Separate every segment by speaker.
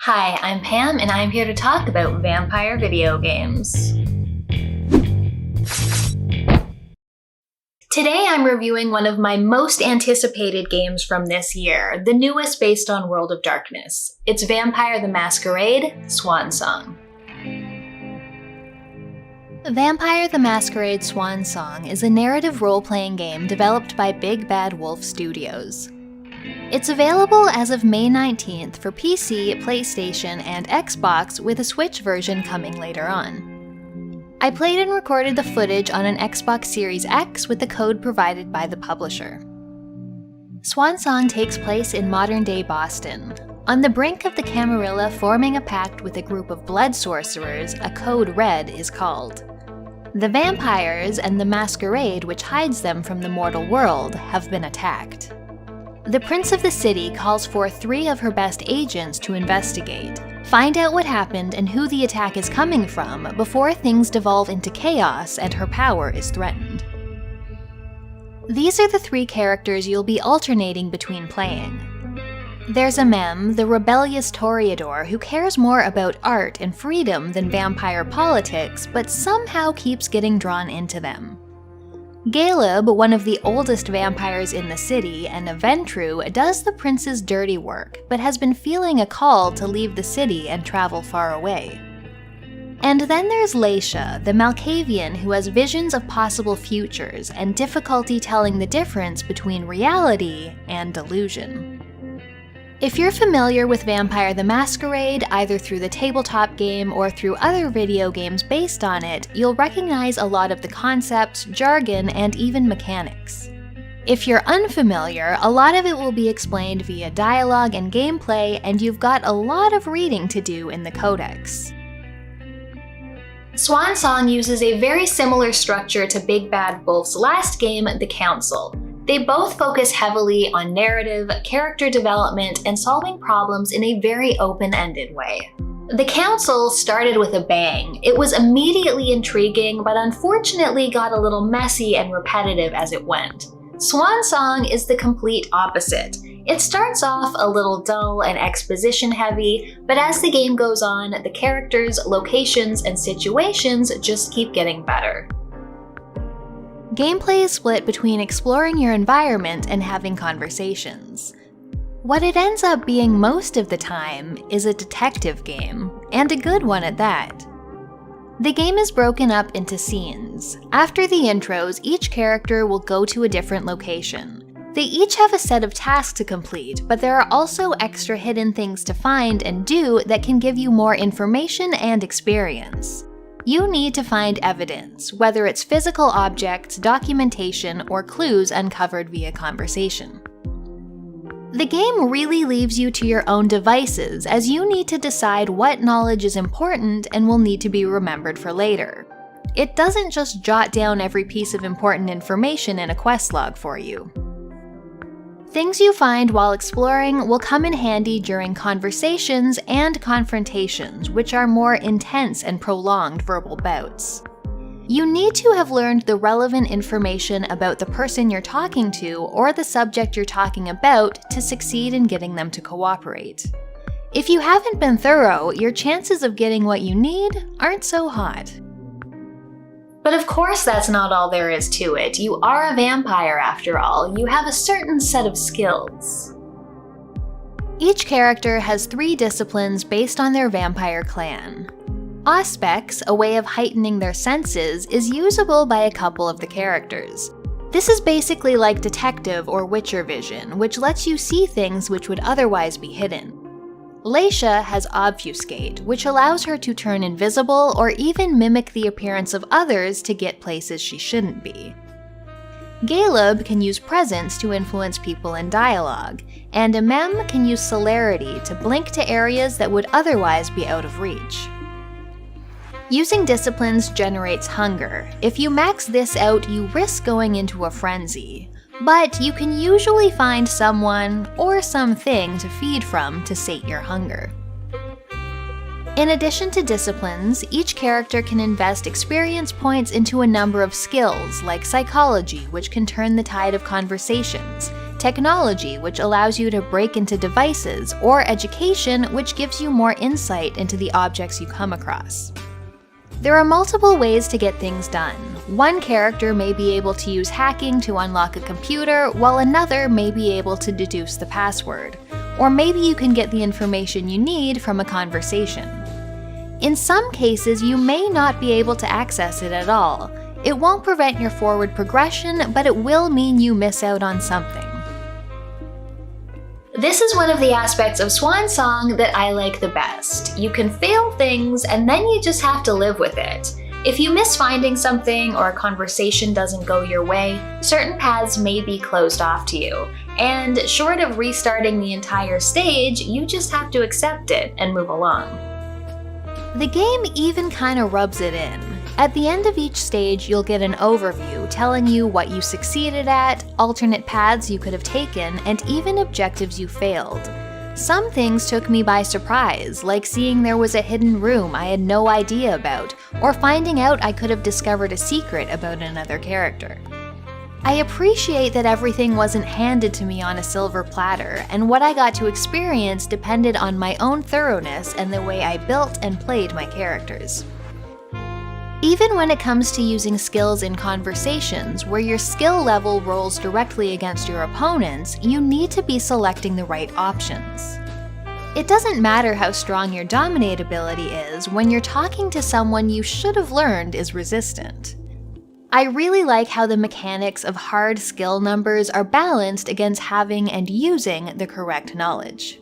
Speaker 1: Hi, I'm Pam, and I'm here to talk about vampire video games. Today I'm reviewing one of my most anticipated games from this year, the newest based on World of Darkness. It's Vampire the Masquerade, Swansong. Vampire the Masquerade Swansong is a narrative role-playing game developed by Big Bad Wolf Studios. It's available as of May 19th for PC, PlayStation, and Xbox, with a Switch version coming later on. I played and recorded the footage on an Xbox Series X with the code provided by the publisher. Swansong takes place in modern-day Boston. On the brink of the Camarilla forming a pact with a group of blood sorcerers, a code red is called. The vampires and the masquerade which hides them from the mortal world have been attacked. The Prince of the City calls for 3 of her best agents to investigate, find out what happened and who the attack is coming from before things devolve into chaos and her power is threatened. These are the 3 characters you'll be alternating between playing. There's Mem, the rebellious Toreador who cares more about art and freedom than vampire politics, but somehow keeps getting drawn into them. Caleb, one of the oldest vampires in the city and a Ventru, does the prince's dirty work, but has been feeling a call to leave the city and travel far away. And then there's Leisha, the Malkavian who has visions of possible futures and difficulty telling the difference between reality and delusion. If you're familiar with Vampire the Masquerade, either through the tabletop game or through other video games based on it, you'll recognize a lot of the concepts, jargon, and even mechanics. If you're unfamiliar, a lot of it will be explained via dialogue and gameplay, and you've got a lot of reading to do in the codex. Swansong uses a very similar structure to Big Bad Wolf's last game, The Council. They both focus heavily on narrative, character development, and solving problems in a very open-ended way. The Council started with a bang. It was immediately intriguing, but unfortunately got a little messy and repetitive as it went. Swansong is the complete opposite. It starts off a little dull and exposition-heavy, but as the game goes on, the characters, locations, and situations just keep getting better. Gameplay is split between exploring your environment and having conversations. What it ends up being most of the time is a detective game, and a good one at that. The game is broken up into scenes. After the intros, each character will go to a different location. They each have a set of tasks to complete, but there are also extra hidden things to find and do that can give you more information and experience. You need to find evidence, whether it's physical objects, documentation, or clues uncovered via conversation. The game really leaves you to your own devices, as you need to decide what knowledge is important and will need to be remembered for later. It doesn't just jot down every piece of important information in a quest log for you. Things you find while exploring will come in handy during conversations and confrontations, which are more intense and prolonged verbal bouts. You need to have learned the relevant information about the person you're talking to or the subject you're talking about to succeed in getting them to cooperate. If you haven't been thorough, your chances of getting what you need aren't so hot. But of course that's not all there is to it. You are a vampire after all. You have a certain set of skills. Each character has 3 disciplines based on their vampire clan. Auspex, a way of heightening their senses, is usable by a couple of the characters. This is basically like detective or witcher vision, which lets you see things which would otherwise be hidden. Leisha has obfuscate, which allows her to turn invisible or even mimic the appearance of others to get places she shouldn't be. Caleb can use presence to influence people in dialogue, and Mem can use celerity to blink to areas that would otherwise be out of reach. Using disciplines generates hunger. If you max this out, you risk going into a frenzy. But you can usually find someone or something to feed from to sate your hunger. In addition to disciplines, each character can invest experience points into a number of skills, like psychology, which can turn the tide of conversations, technology, which allows you to break into devices, or education, which gives you more insight into the objects you come across. There are multiple ways to get things done. One character may be able to use hacking to unlock a computer, while another may be able to deduce the password. Or maybe you can get the information you need from a conversation. In some cases, you may not be able to access it at all. It won't prevent your forward progression, but it will mean you miss out on something. This is one of the aspects of Swansong that I like the best. You can fail things, and then you just have to live with it. If you miss finding something or a conversation doesn't go your way, certain paths may be closed off to you. And short of restarting the entire stage, you just have to accept it and move along. The game even kinda rubs it in. At the end of each stage, you'll get an overview telling you what you succeeded at, alternate paths you could have taken, and even objectives you failed. Some things took me by surprise, like seeing there was a hidden room I had no idea about, or finding out I could have discovered a secret about another character. I appreciate that everything wasn't handed to me on a silver platter, and what I got to experience depended on my own thoroughness and the way I built and played my characters. Even when it comes to using skills in conversations, where your skill level rolls directly against your opponent's, you need to be selecting the right options. It doesn't matter how strong your dominate ability is when you're talking to someone you should have learned is resistant. I really like how the mechanics of hard skill numbers are balanced against having and using the correct knowledge.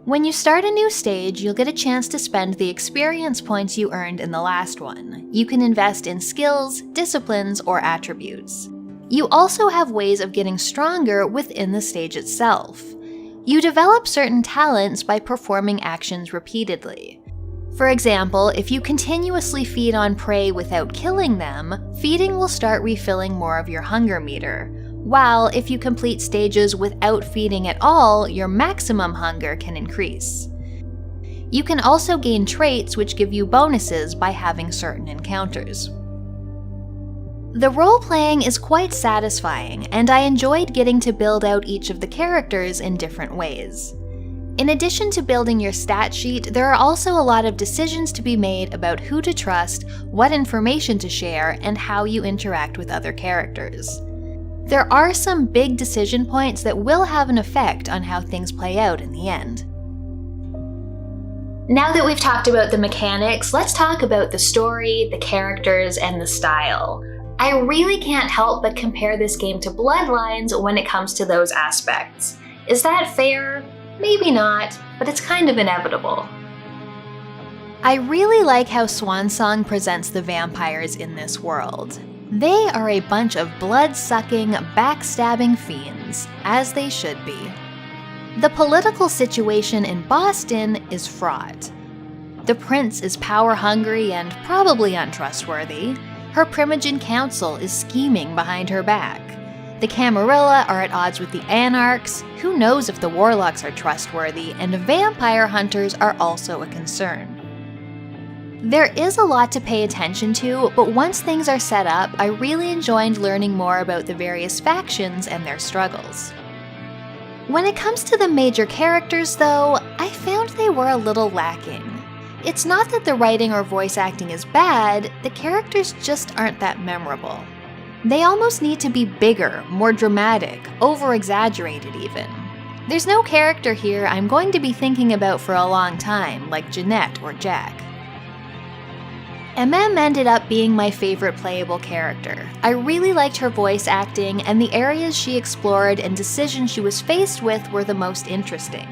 Speaker 1: When you start a new stage, you'll get a chance to spend the experience points you earned in the last one. You can invest in skills, disciplines, or attributes. You also have ways of getting stronger within the stage itself. You develop certain talents by performing actions repeatedly. For example, if you continuously feed on prey without killing them, feeding will start refilling more of your hunger meter. While if you complete stages without feeding at all, your maximum hunger can increase. You can also gain traits which give you bonuses by having certain encounters. The role-playing is quite satisfying, and I enjoyed getting to build out each of the characters in different ways. In addition to building your stat sheet, there are also a lot of decisions to be made about who to trust, what information to share, and how you interact with other characters. There are some big decision points that will have an effect on how things play out in the end. Now that we've talked about the mechanics, let's talk about the story, the characters, and the style. I really can't help but compare this game to Bloodlines when it comes to those aspects. Is that fair? Maybe not, but it's kind of inevitable. I really like how Swansong presents the vampires in this world. They are a bunch of blood-sucking, backstabbing fiends, as they should be. The political situation in Boston is fraught. The prince is power-hungry and probably untrustworthy. Her Primogen council is scheming behind her back. The Camarilla are at odds with the Anarchs. Who knows if the Warlocks are trustworthy, and vampire hunters are also a concern. There is a lot to pay attention to, but once things are set up, I really enjoyed learning more about the various factions and their struggles. When it comes to the major characters, though, I found they were a little lacking. It's not that the writing or voice acting is bad, the characters just aren't that memorable. They almost need to be bigger, more dramatic, over-exaggerated even. There's no character here I'm going to be thinking about for a long time, like Jeanette or Jack. Ended up being my favorite playable character. I really liked her voice acting, and the areas she explored and decisions she was faced with were the most interesting.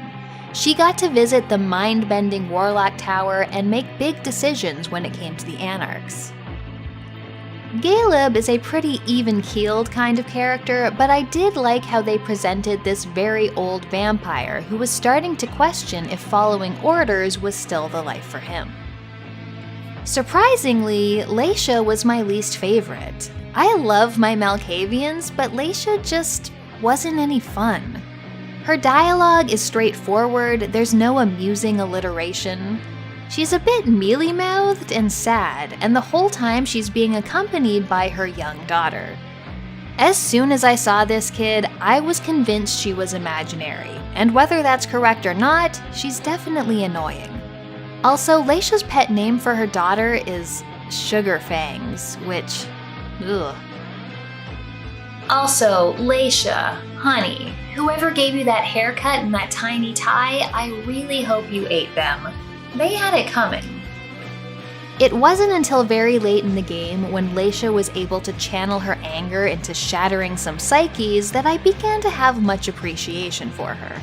Speaker 1: She got to visit the mind-bending Warlock Tower and make big decisions when it came to the Anarchs. Caleb is a pretty even-keeled kind of character, but I did like how they presented this very old vampire who was starting to question if following orders was still the life for him. Surprisingly, Laisha was my least favorite. I love my Malkavians, but Laisha just wasn't any fun. Her dialogue is straightforward, there's no amusing alliteration. She's a bit mealy-mouthed and sad, and the whole time she's being accompanied by her young daughter. As soon as I saw this kid, I was convinced she was imaginary, and whether that's correct or not, she's definitely annoying. Also, Leisha's pet name for her daughter is Sugar Fangs, which, ugh. Also, Leisha, honey, whoever gave you that haircut and that tiny tie, I really hope you ate them. They had it coming. It wasn't until very late in the game, when Leisha was able to channel her anger into shattering some psyches, that I began to have much appreciation for her.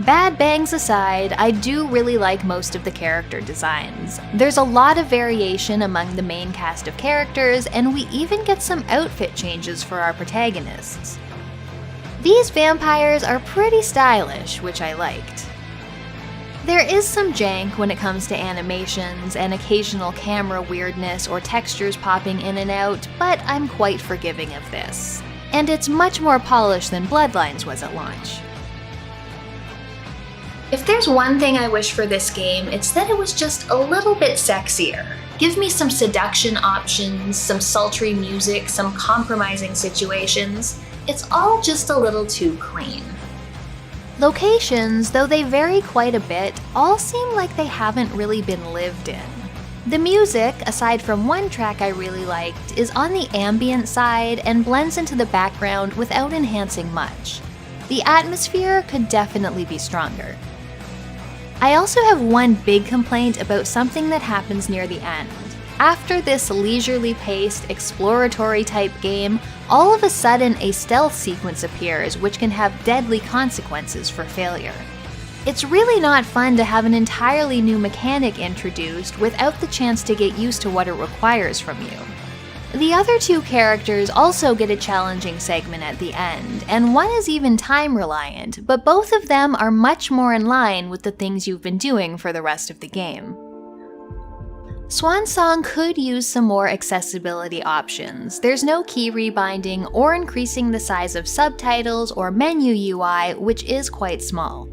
Speaker 1: Bad bangs aside, I do really like most of the character designs. There's a lot of variation among the main cast of characters, and we even get some outfit changes for our protagonists. These vampires are pretty stylish, which I liked. There is some jank when it comes to animations and occasional camera weirdness or textures popping in and out, but I'm quite forgiving of this. And it's much more polished than Bloodlines was at launch. If there's one thing I wish for this game, it's that it was just a little bit sexier. Give me some seduction options, some sultry music, some compromising situations. It's all just a little too clean. Locations, though they vary quite a bit, all seem like they haven't really been lived in. The music, aside from one track I really liked, is on the ambient side and blends into the background without enhancing much. The atmosphere could definitely be stronger. I also have one big complaint about something that happens near the end. After this leisurely paced, exploratory type game, all of a sudden a stealth sequence appears which can have deadly consequences for failure. It's really not fun to have an entirely new mechanic introduced without the chance to get used to what it requires from you. The other two characters also get a challenging segment at the end, and one is even time reliant, but both of them are much more in line with the things you've been doing for the rest of the game. Swansong could use some more accessibility options. There's no key rebinding or increasing the size of subtitles or menu UI, which is quite small.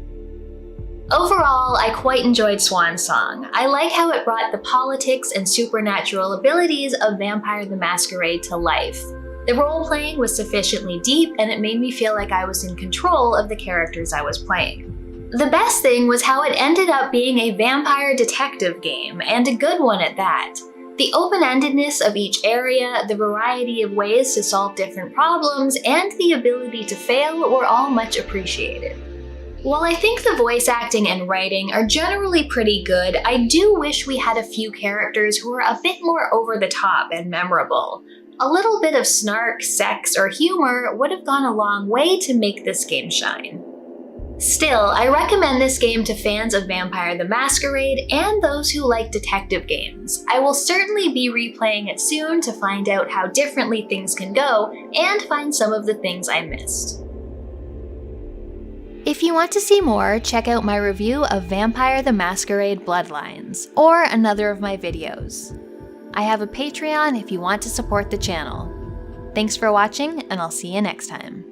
Speaker 1: Overall, I quite enjoyed Swansong. I like how it brought the politics and supernatural abilities of Vampire the Masquerade to life. The role-playing was sufficiently deep, and it made me feel like I was in control of the characters I was playing. The best thing was how it ended up being a vampire detective game, and a good one at that. The open-endedness of each area, the variety of ways to solve different problems, and the ability to fail were all much appreciated. While I think the voice acting and writing are generally pretty good, I do wish we had a few characters who were a bit more over the top and memorable. A little bit of snark, sex, or humor would have gone a long way to make this game shine. Still, I recommend this game to fans of Vampire the Masquerade and those who like detective games. I will certainly be replaying it soon to find out how differently things can go and find some of the things I missed. If you want to see more, check out my review of Vampire the Masquerade Bloodlines, or another of my videos. I have a Patreon if you want to support the channel. Thanks for watching, and I'll see you next time.